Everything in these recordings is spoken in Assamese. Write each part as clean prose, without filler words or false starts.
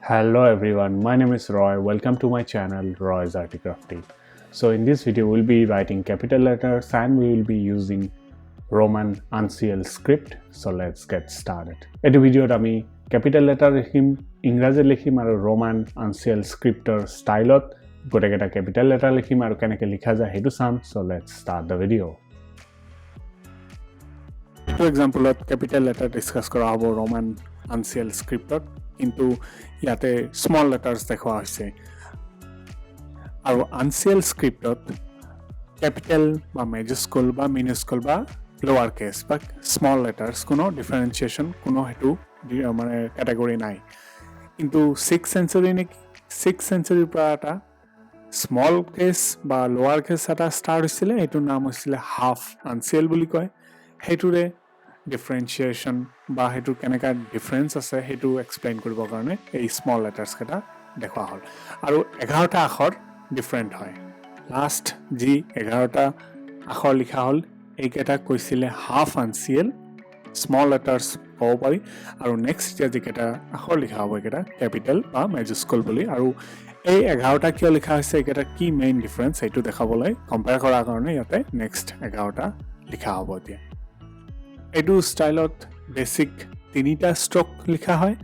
Hello everyone, my name is Roy. Welcome to my channel RoysArtyCrafty. So in this video we'll be writing capital letters and we will be using Roman Uncial script. So let's get started. In this video আমি capital letter লিখিম, ইংৰাজী লিখিম আৰু Roman Uncial scripter styleত গোটেইকেইটা capital letter লিখিম আৰু কেনেকৈ লিখা যায় সেইটো চাম. So let's start the video. For example, capital letter discuss কৰা হ'ব Roman Uncial scriptত কিন্তু ইয়াতে small letters দেখুৱা হৈছে আৰু Uncial scriptত capital বা majuscule বা minuscule বা lower case বা small letters কোনো differentiation কোনো হেতু মানে category নাই কিন্তু 6th century নেকি 6th century পৰা এটা small case বা lower case এটা start হৈছিল এটো নাম হৈছিল half Uncial বুলি কয় হেতুৰে differentiation বা হেতু কেনেকা ডিফাৰেন্স আছে হেতু এক্সপ্লেইন কৰিব কাৰণে এই স্মল লেটাৰস কেটা দেখুৱা হ'ল আৰু 11টা আখৰ ডিফাৰেন্ট হয় লাষ্ট জি 11টা আখৰ লিখা হ'ল এইকেটা কৈছিলে হাফ আনসিয়েল স্মল লেটাৰস হ'ব পাৰি আৰু নেক্সট যে কেটা আখৰ লিখা হ'ব কেটা ক্যাপিটাল বা মেজস্কুল বুলি আৰু এই 11টা কিয় লিখা হৈছে কেটা কি মেইন ডিফাৰেন্স হেতু দেখাবলৈ কম্পেয়াৰ কৰাৰ কাৰণে ইয়াতে নেক্সট 11টা লিখা হ'ব এতিয়া এডু স্টাইলত বেসিক তিনিটা স্ট্রোক লিখা হয়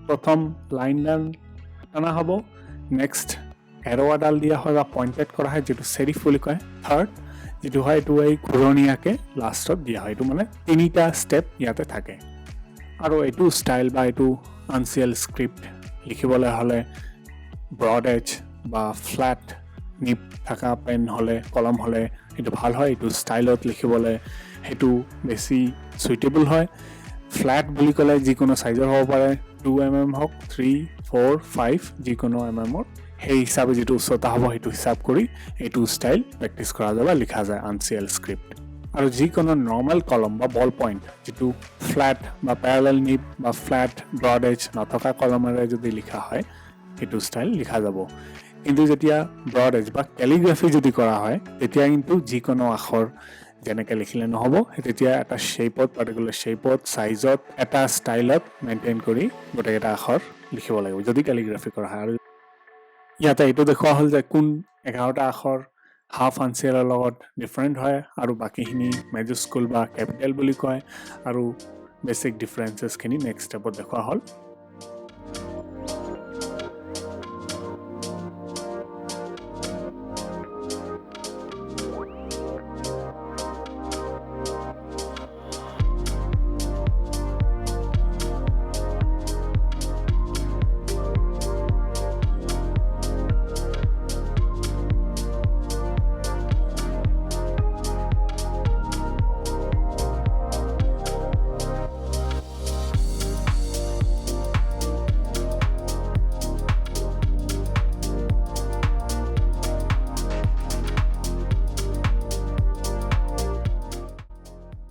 প্রথম লাইন ডান আনা হ'ব নেক্সট এরো আডাল দিয়া হয় বা পয়েন্টেড করা হয় যেটো সেরিফ বুলি কয় থার্ড যেটো হয় এটো এই ঘূৰণীয়াকে লাষ্টত দিয়া হয় এটো মানে তিনিটা স্টেপ ইয়াতে থাকে আৰু এটো স্টাইল বা এটো আনসিয়েল স্ক্রিপ্ট লিখিবলৈ হলে ব্রড এজ বা ফ্ল্যাট নিপ থাকা পেন হলে কলম হলে এটো ভাল হয় এটো স্টাইলত লিখিবলৈ হেতু বেছি সুইটেবল হয় ফ্ল্যাট বুলি কলে যিকোনো সাইজৰ হ'ব পাৰে 2 mm হক 3 4 5 যিকোনো mm সেই হিচাপে যেটো উচ্চতা হ'ব হেতু হিসাব কৰি এটো স্টাইল প্ৰ্যাকটিস কৰা যায় বা লিখা যায় আনসিয়েল স্ক্ৰিপ্ট আৰু যিকোনো নৰমাল কলম বা বল পয়েন্ট যেটো ফ্ল্যাট বা প্যাৰালাল নিপ বা ফ্ল্যাট ব্ৰড এজ নথকা কলমেৰে যদি লিখা হয় এটো স্টাইল লিখা যাব কিন্তু যেতিয়া ব্ৰড এজ বা ক্যালিগ্ৰাফি যদি কৰা হয় তেতিয়া কিন্তু যিকোনো আখৰ যেনেকৈ লিখিলে নহব তেতিয়া এটা শেপত পাৰ্টিকুলাৰ শেপত সাইজত এটা স্টাইলত মেইনটেইন কৰি গোটেইটা আখৰ লিখিব লাগিব যদি ক্যালিগ্ৰাফি কৰা হয় আৰু ইয়াতে এটো দেখুৱা হ'ল যে কোন 11টা আখৰ হাফ আনসিয়েলৰ লগত ডিফাৰেন্ট হয় আৰু বাকিখিনি মেজস্কুল বা ক্যাপিটাল বুলি কয় আৰু বেসিক ডিফাৰেন্সেস খিনি নেক্সট স্টেপত দেখুৱা হ'ল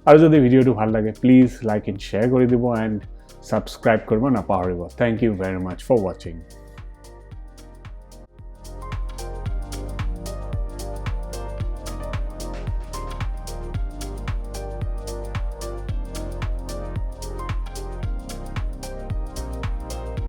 আৰু যদি ভিডিওটো ভাল লাগে প্লিজ লাইক এণ্ড শেয়াৰ কৰি দিব এণ্ড সাবস্ক্ৰাইব কৰিব নাপাহৰিব thank you very much for watching